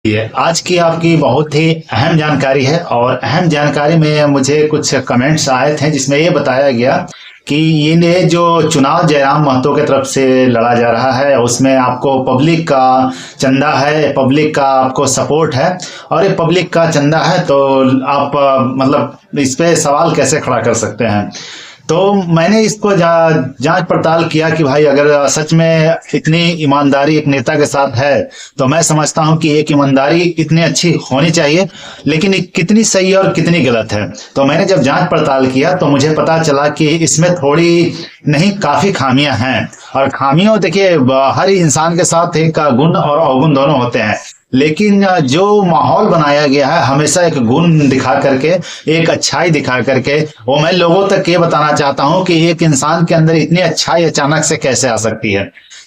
ये आज की आपकी बहुत ही अहम जानकारी है और अहम जानकारी में मुझे कुछ कमेंट्स आए थे जिसमें ये बताया गया कि ये जो चुनाव जयराम महतो के तरफ से लड़ा जा रहा है उसमें आपको पब्लिक का चंदा है, पब्लिक का आपको सपोर्ट है और ये पब्लिक का चंदा है तो आप मतलब इस पे सवाल कैसे खड़ा कर सकते हैं। तो मैंने इसको जांच पड़ताल किया कि भाई अगर सच में इतनी ईमानदारी एक नेता के साथ है तो मैं समझता हूं कि एक ईमानदारी इतनी अच्छी होनी चाहिए, लेकिन कितनी सही और कितनी गलत है। तो मैंने जब जांच पड़ताल किया तो मुझे पता चला कि इसमें थोड़ी नहीं काफी खामियां हैं। और खामियों देखिए, हर इंसान के साथ एक गुण और अवगुण दोनों होते हैं, लेकिन जो माहौल बनाया गया है हमेशा एक गुण दिखा करके, एक अच्छाई दिखा करके, वो मैं लोगों तक ये बताना चाहता हूं कि एक इंसान के अंदर इतनी अच्छाई अचानक से कैसे आ सकती है।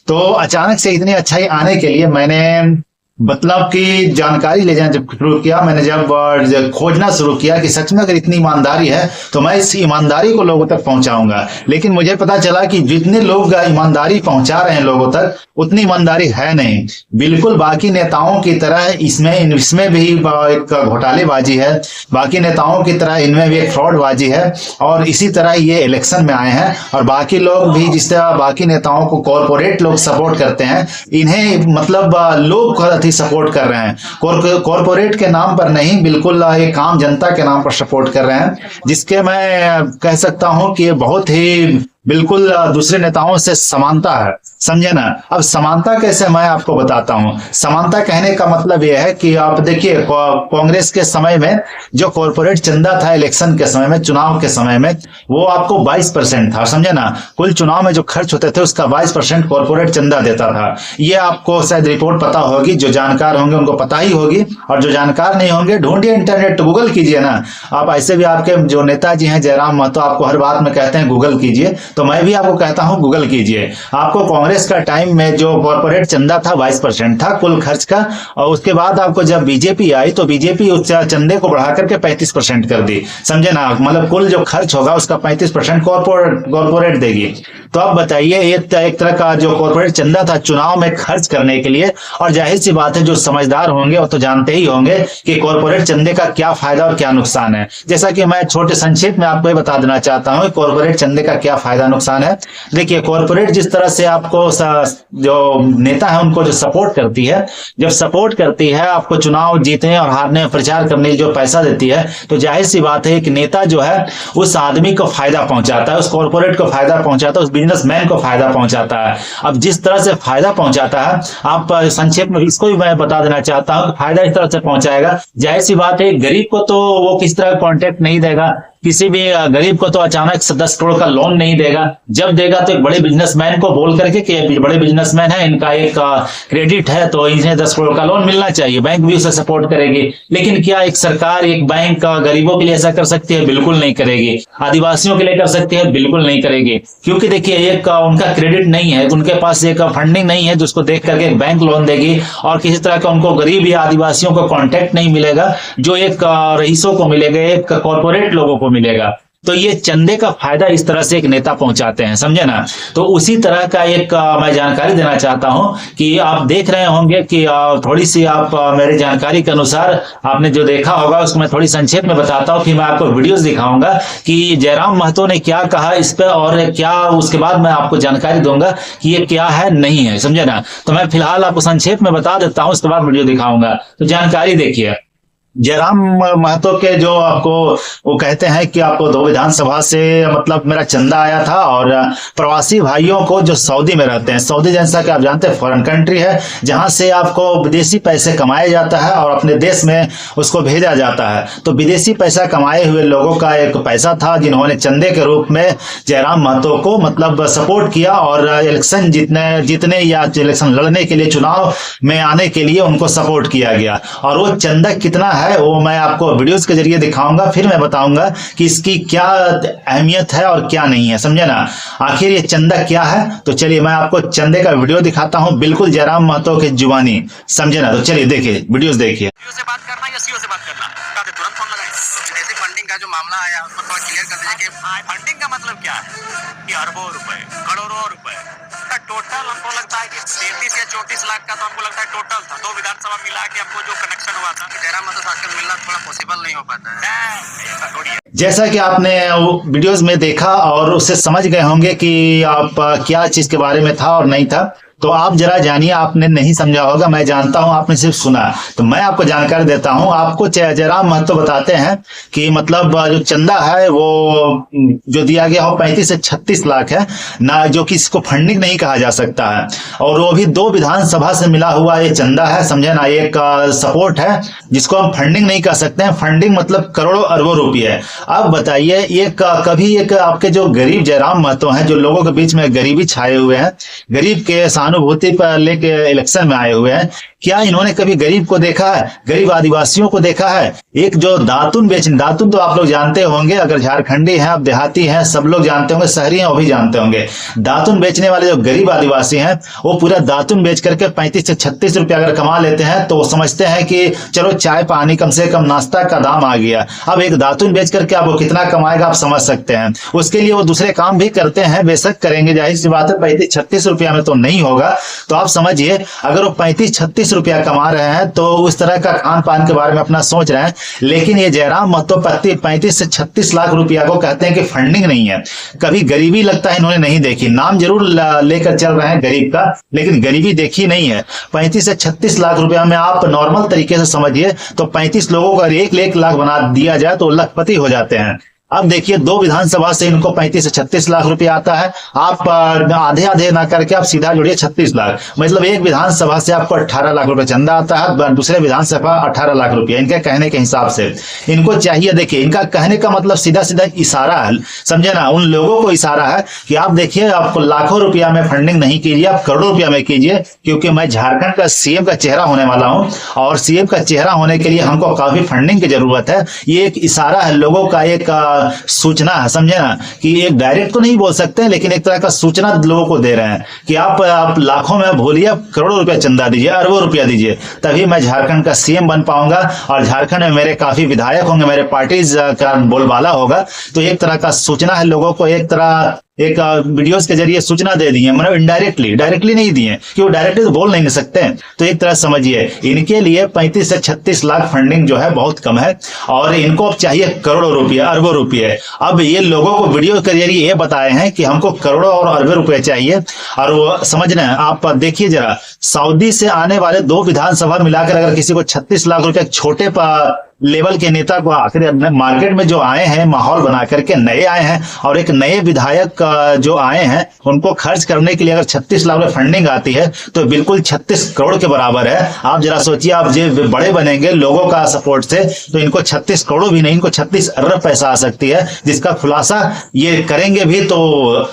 तो अचानक से इतनी अच्छाई आने के लिए मैंने मतलब की जानकारी ले जाना जब शुरू किया, मैंने जब खोजना शुरू किया कि सच में अगर इतनी ईमानदारी है तो मैं इस ईमानदारी को लोगों तक पहुंचाऊंगा। लेकिन मुझे पता चला कि जितने लोग ईमानदारी पहुंचा रहे हैं लोगों तक उतनी ईमानदारी है नहीं। बिल्कुल बाकी नेताओं की तरह इसमें भी एक घोटालेबाजी है, बाकी नेताओं की तरह इनमें भी एक फ्रॉडबाजी है। और इसी तरह ये इलेक्शन में आए हैं और बाकी लोग भी जिस तरह बाकी नेताओं को कॉरपोरेट लोग सपोर्ट करते हैं, इन्हें मतलब लोग सपोर्ट कर रहे हैं। कॉरपोरेट के नाम पर नहीं, बिल्कुल एक आम जनता के नाम पर सपोर्ट कर रहे हैं, जिसके मैं कह सकता हूं कि बहुत ही बिल्कुल दूसरे नेताओं से समानता है, समझे ना। अब समानता कैसे मैं आपको बताता हूं। समानता कहने का मतलब यह है कि आप देखिए कांग्रेस के समय में जो कॉरपोरेट चंदा था इलेक्शन के समय में, चुनाव के समय में, वो आपको 22% था, समझे ना। कुल चुनाव में जो खर्च होते थे उसका 22% कॉरपोरेट चंदा देता था। ये आपको शायद रिपोर्ट पता होगी, जो जानकार होंगे उनको पता ही होगी, और जो जानकार नहीं होंगे ढूंढिए इंटरनेट, गूगल कीजिए ना आप। ऐसे भी आपके जो नेताजी हैं जयराम महतो आपको हर बात में कहते हैं गूगल कीजिए, तो मैं भी आपको कहता हूं गूगल कीजिए। आपको कांग्रेस का टाइम में जो कॉर्पोरेट चंदा था 22% था कुल खर्च का, और उसके बाद आपको जब बीजेपी आई तो बीजेपी उस चंदे को बढ़ा करके 35% कर दी, समझे ना। मतलब कुल जो खर्च होगा उसका 35% कॉर्पोरेट देगी। तो अब बताइए, एक तरह का जो कॉर्पोरेट चंदा था चुनाव में खर्च करने के लिए, और जाहिर सी बात है जो समझदार होंगे वो तो जानते ही होंगे कि कॉर्पोरेट चंदे का क्या फायदा और क्या नुकसान है। जैसा कि मैं छोटे संक्षेप में आपको बता देना चाहता हूं कॉर्पोरेट चंदे का क्या फायदा नुकसान है। देखिए, कॉर्पोरेट जिस तरह से आपको जो नेता है उनको जो सपोर्ट करती है, जब सपोर्ट करती है आपको चुनाव जीतने और हारने प्रचार करने के जो पैसा देती है, तो जाहिर सी बात है कि नेता जो है उस आदमी को फायदा पहुंचाता है, उस कॉर्पोरेट को फायदा पहुंचाता है, उस बिजनेसमैन को फायदा पहुंचाता है। अब जिस तरह से फायदा पहुंचाता है, आप संक्षेप में इसको भी मैं बता देना चाहता हूं, फायदा इस तरह से पहुंचाएगा। जाहिर सी बात है गरीब को तो वो किस तरह कॉन्टेक्ट नहीं देगा, किसी भी गरीब को तो अचानक से 10 करोड़ का लोन नहीं देगा। जब देगा तो एक बड़े बिजनेसमैन को बोल करके कि बड़े बिजनेसमैन है, इनका एक क्रेडिट है तो इन्हें 10 करोड़ का लोन मिलना चाहिए, बैंक भी उसे सपोर्ट करेगी। लेकिन क्या एक सरकार, एक बैंक गरीबों के लिए ऐसा कर सकती है? बिल्कुल नहीं करेगी। आदिवासियों के लिए कर सकती है? बिल्कुल नहीं करेगी। क्योंकि देखिए, एक उनका क्रेडिट नहीं है, उनके पास एक फंडिंग नहीं है जिसको देख करके बैंक लोन देगी, और किसी तरह का उनको गरीब या आदिवासियों को कॉन्टेक्ट नहीं मिलेगा जो एक रईसों को मिलेगा, एक कॉर्पोरेट लोगों को मिलेगा। तो ये चंदे का फायदा इस तरह से एक नेता पहुंचाते हैं, समझे ना। तो उसी तरह का एक मैं जानकारी देना चाहता हूं कि आप देख रहे होंगे कि थोड़ी सी आप मेरी जानकारी के अनुसार आपने जो देखा होगा उसको मैं थोड़ी संक्षेप में बताता हूं, फिर मैं आपको वीडियोस दिखाऊंगा कि जयराम महतो ने क्या कहा इस पे, और क्या उसके बाद मैं आपको जानकारी दूंगा कि ये क्या है नहीं है, समझे ना। तो मैं फिलहाल आपको संक्षेप में बता देता हूं, उसके बाद वीडियो दिखाऊंगा। तो जानकारी देखिए, जयराम महतो के जो आपको वो कहते हैं कि आपको 2 विधानसभा से मतलब मेरा चंदा आया था, और प्रवासी भाइयों को जो सऊदी में रहते हैं, सऊदी जैसा कि आप जानते हैं फॉरेन कंट्री है जहां से आपको विदेशी पैसे कमाया जाता है और अपने देश में उसको भेजा जाता है। तो विदेशी पैसा कमाए हुए लोगों का एक पैसा था जिन्होंने चंदे के रूप में जयराम महतो को मतलब सपोर्ट किया, और इलेक्शन जीतने या इलेक्शन लड़ने के लिए, चुनाव में आने के लिए उनको सपोर्ट किया गया। और वो चंदा कितना है वो मैं आपको वीडियोस के जरिए दिखाऊंगा, फिर मैं बताऊंगा कि इसकी क्या अहमियत है और क्या नहीं है, समझे ना। आखिर ये चंदा क्या है, तो चलिए मैं आपको चंदे का वीडियो दिखाता हूं, बिल्कुल जयराम महतो की जुबानी, समझे ना। तो चलिए देखिए, वीडियोस देखिए। से बात करना, ये सीओ से बात करना, तुरंत फोन लगाएंगे। विदेशी फंडिंग का जो मामला आया उसको थोड़ा क्लियर कर दीजिए कि फंडिंग का मतलब क्या है, कि अरबों रुपए, करोड़ों रुपए का टोटल हमको लगता है कि 33 या 34 लाख का तो हमको लगता है टोटल था। 2 विधानसभा मिला के हमको जो कनेक्शन हुआ था, जयराम महतो आजकल मिलना थोड़ा पॉसिबल नहीं हो पाता है, ऐसा थोड़ी है। जैसा कि आपने वीडियोस में देखा और उससे समझ गए होंगे कि आप क्या चीज के बारे में था और नहीं था, तो आप जरा जानिए। आपने नहीं समझा होगा, मैं जानता हूं, आपने सिर्फ सुना, तो मैं आपको जानकारी देता हूं। आपको जयराम महतो बताते हैं कि मतलब जो चंदा है वो जो दिया गया हो 35 से 36 लाख है ना, जो कि इसको फंडिंग नहीं कहा जा सकता है। और वो भी 2 विधानसभा से मिला हुआ ये चंदा है, समझे ना, एक सपोर्ट है जिसको हम फंडिंग नहीं कह सकते हैं। फंडिंग मतलब करोड़ों अरबों रुपये। अब बताइए, एक कभी एक आपके जो गरीब जयराम महतो हैं, जो लोगों के बीच में गरीबी छाए हुए हैं, गरीब के अनुभूति पर लेके इलेक्शन में आए हुए हैं, क्या इन्होंने कभी गरीब को देखा है, गरीब आदिवासियों को देखा है? एक जो दातुन दातुन तो आप लोग जानते होंगे, अगर झारखंडी हैं, आप देहाती हैं, सब लोग जानते होंगे, शहरी हैं वो भी जानते होंगे। दातुन बेचने वाले जो गरीब आदिवासी हैं, वो पूरा दातुन बेच करके 35 से 36 रुपया अगर कमा लेते हैं तो वो समझते हैं कि चलो चाय पानी, कम से कम नाश्ता का दाम आ गया। अब एक दातुन बेच करके आप वो कितना कमाएगा आप समझ सकते हैं। उसके लिए वो दूसरे काम भी करते हैं, बेशक करेंगे, जाहिर सी बात है, 35-36 रुपया में तो नहीं होगा। तो आप समझिए, अगर वो 35-36 रुपया कमा रहे हैं तो उस तरह का खान पान के बारे में अपना सोच रहे हैं। लेकिन ये जयराम महतो 35 से 36 लाख रुपया को कहते हैं कि फंडिंग नहीं है। कभी गरीबी लगता है इन्होंने नहीं देखी, नाम जरूर लेकर चल रहे हैं गरीब का, लेकिन गरीबी देखी नहीं है। 35 से 36 लाख रुपया में आप नॉर्मल तरीके से समझिए तो 35 लोगों को 1 लाख बना दिया जाए तो लखपति हो जाते हैं। अब देखिए, 2 विधानसभा से इनको 35 से 36 लाख रुपया आता है। आप आधे आधे ना करके आप सीधा जोड़िए 36 लाख, मतलब एक विधानसभा से आपको 18 लाख रुपए चंदा आता है, दूसरे विधानसभा 18 लाख रुपया। इनके कहने के हिसाब से इनको चाहिए, देखिए इनका कहने का मतलब सीधा सीधा इशारा है, समझे ना, उन लोगों को इशारा है कि आप देखिए, आपको लाखों रुपया में फंडिंग नहीं कीजिए, आप करोड़ों रुपया में कीजिए, क्योंकि मैं झारखंड का सीएम का चेहरा होने वाला हूं और सीएम का चेहरा होने के लिए हमको काफी फंडिंग की जरूरत है। ये एक इशारा है, लोगों का एक सूचना है, समझे ना, कि एक डायरेक्ट तो नहीं बोल सकते, लेकिन एक तरह का सूचना लोगों को दे रहे हैं कि आप लाखों में भूलिए, करोड़ों रुपया चंदा दीजिए, अरबों रुपया दीजिए, तभी मैं झारखंड का सीएम बन पाऊंगा और झारखंड में मेरे काफी विधायक होंगे, मेरे पार्टी का बोलबाला होगा। तो एक तरह का सूचना है लोगों को, एक तरह एक वीडियोस के जरिए सूचना दे दी है, मतलब इनडायरेक्टली, डायरेक्टली नहीं दिए, कि वो डायरेक्टली तो बोल नहीं सकते हैं। तो एक तरह समझिए, इनके लिए 35 से 36 लाख फंडिंग जो है बहुत कम है और इनको अब चाहिए करोड़ों रुपये, अरबों रुपये। अब ये लोगों को वीडियो के जरिए ये बताए हैं कि हमको करोड़ों और अरबों रुपये चाहिए। और वो समझना है, आप देखिए जरा, सऊदी से आने वाले 2 विधानसभा मिलाकर अगर किसी को 36 लाख रुपये, छोटे लेवल के नेता को आखिर मार्केट में जो आए हैं, माहौल बना करके नए आए हैं, और एक नए विधायक जो आए हैं उनको खर्च करने के लिए अगर 36 लाख रुपए फंडिंग आती है तो बिल्कुल 36 करोड़ के बराबर है। आप जरा सोचिए, आप जो बड़े बनेंगे लोगों का सपोर्ट से तो इनको 36 करोड़ भी नहीं, इनको 36 अरब पैसा आ सकती है, जिसका खुलासा ये करेंगे भी तो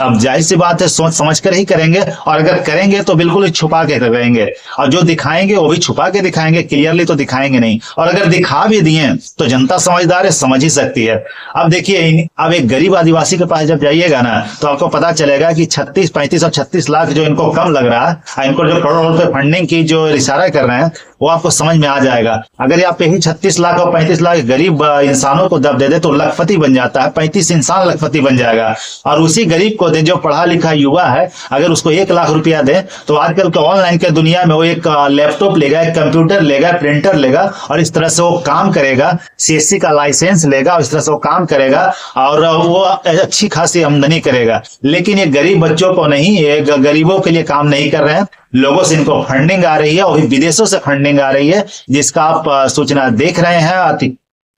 अब जाहिर सी बात है सोच समझ कर ही करेंगे, और अगर करेंगे तो बिल्कुल छुपा के करेंगे, और जो दिखाएंगे वो भी छुपा के दिखाएंगे, क्लियरली तो दिखाएंगे नहीं। और अगर दिखा भी दिए तो जनता समझदार है, समझ ही सकती है। अब देखिए, अब एक गरीब आदिवासी के पास जब जाइएगा ना तो आपको पता चलेगा कि 36, 35 और 36 लाख जो इनको कम लग रहा है, इनको जो करोड़ों रुपए फंडिंग की जो इशारा कर रहे हैं वो आपको समझ में आ जाएगा। अगर आप यही 36 लाख और 35 लाख गरीब इंसानों को दब दे दे तो लखपति बन जाता है, 35 इंसान लखपति बन जाएगा। और उसी गरीब को दे जो पढ़ा लिखा युवा है, अगर उसको 1 लाख रुपया दे तो आजकल के ऑनलाइन के दुनिया में वो एक लैपटॉप लेगा, एक कंप्यूटर लेगा, प्रिंटर लेगा और इस तरह से वो काम करेगा, सीएससी का लाइसेंस लेगा और इस तरह से वो काम करेगा और वो अच्छी खासी आमदनी करेगा। लेकिन ये गरीब बच्चों को नहीं, ये गरीबों के लिए काम नहीं कर रहे हैं, लोगों से इनको फंडिंग आ रही है और विदेशों से फंडिंग आ रही है, जिसका आप सूचना देख रहे हैं,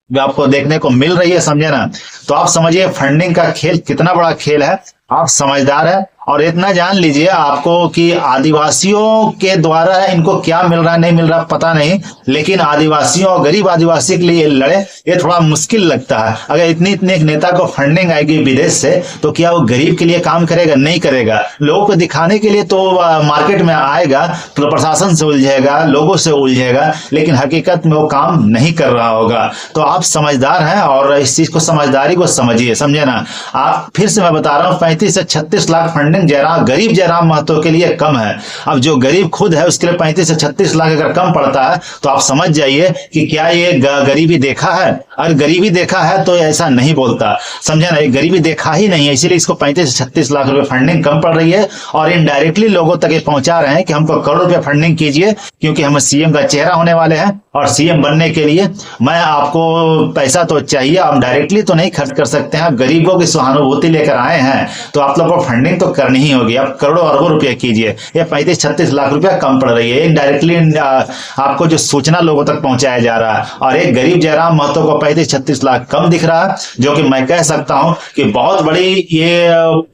आपको देखने को मिल रही है, समझे ना। तो आप समझिए फंडिंग का खेल कितना बड़ा खेल है। आप समझदार है और इतना जान लीजिए आपको कि आदिवासियों के द्वारा इनको क्या मिल रहा है नहीं मिल रहा पता नहीं, लेकिन आदिवासियों और गरीब आदिवासी के लिए लड़े ये थोड़ा मुश्किल लगता है। अगर इतनी एक नेता को फंडिंग आएगी विदेश से तो क्या वो गरीब के लिए काम करेगा? नहीं करेगा। लोगों को दिखाने के लिए तो मार्केट में आएगा तो प्रशासन से उलझेगा, लोगों से उलझेगा, लेकिन हकीकत में वो काम नहीं कर रहा होगा। तो आप समझदार हैं और इस चीज को, समझदारी को समझिए, समझे ना। आप फिर से मैं बता रहा हूँ 35 से 36 लाख फंडिंग फंडिंग गरीब जयराम महतो के लिए कम है। अब जो गरीब खुद है उसके लिए 35 से 36 लाख अगर कम पड़ता है तो आप समझ जाइए कि क्या ये गरीबी देखा है। अगर गरीबी देखा है तो ऐसा नहीं बोलता, समझे ना। गरीबी देखा ही नहीं है, इसीलिए इसको 35 से 36 लाख रुपए फंडिंग कम पड़ रही है और इनडायरेक्टली लोगों तक ये पहुंचा रहे हैं कि हमको करोड़ रुपए फंडिंग कीजिए, क्योंकि हम सीएम का चेहरा होने वाले हैं और सीएम बनने के लिए मैं आपको पैसा तो चाहिए, आप डायरेक्टली तो नहीं खर्च कर सकते हैं। आप गरीबों की सहानुभूति लेकर आए हैं तो आप लोग को फंडिंग तो करनी ही होगी। आप करोड़ों अरबों रुपए कीजिए, ये 35-36 लाख रुपया कम पड़ रही है। इनडायरेक्टली आपको जो सूचना लोगों तक पहुंचाया जा रहा है और एक गरीब जयराम महतो को 35-36 लाख कम दिख रहा है, जो कि मैं कह सकता हूं कि बहुत बड़ी ये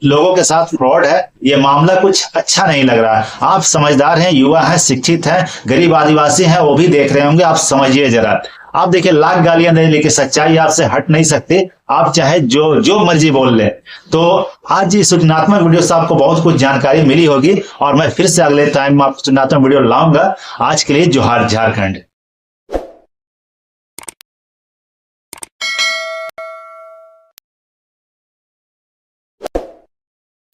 लोगों के साथ फ्रॉड है। ये मामला कुछ अच्छा नहीं लग रहा है। आप समझदार हैं, युवा हैं, शिक्षित हैं, गरीब आदिवासी हैं, वो भी देख रहे होंगे, आप समझिए जरा। आप देखिए लाख गालियां दे लेकिन सच्चाई आपसे हट नहीं सकती, आप चाहे जो मर्जी बोल ले। तो आज इस सूचनात्मक वीडियो से आपको बहुत कुछ जानकारी मिली होगी और मैं फिर से अगले टाइम आपको सूचनात्मक वीडियो लाऊंगा। आज के लिए जोहार झारखंड।